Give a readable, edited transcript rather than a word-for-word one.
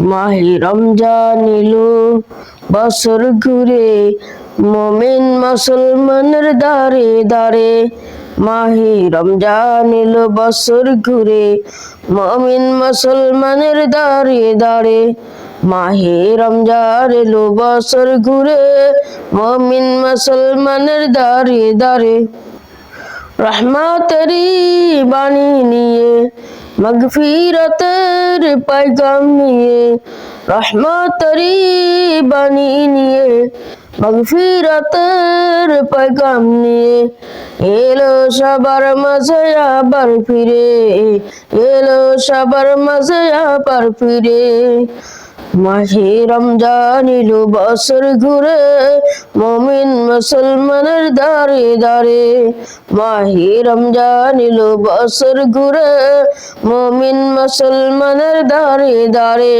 মাহে রমজান এলো বছর ঘুরে, মুমিন মুসলমানের দারে দারে। মাহে রমজান এলো বছর ঘুরে, মুমিন মুসলমানের দারে দারে। মাহে রমজান এলো বছর ঘুরে, মুমিন মুসলমানের দারে দারে। রহমতেরি বাণী নিয়ে, মাগফিরাতের পায়গাম নিয়ে, রহমতেরি বাণী নিয়ে, মাগফিরাতের পায়গাম নিয়ে এলো সবার মাঝে আবার ফিরে, এলো সবার মাঝে আবার ফিরে। মাহে রমজান এলো বছর ঘুরে, মুমিন মুসলমানের দারে দারে। মাহে রমজান এলো বছর ঘুরে, মুমিন মুসলমানের দারে দারে।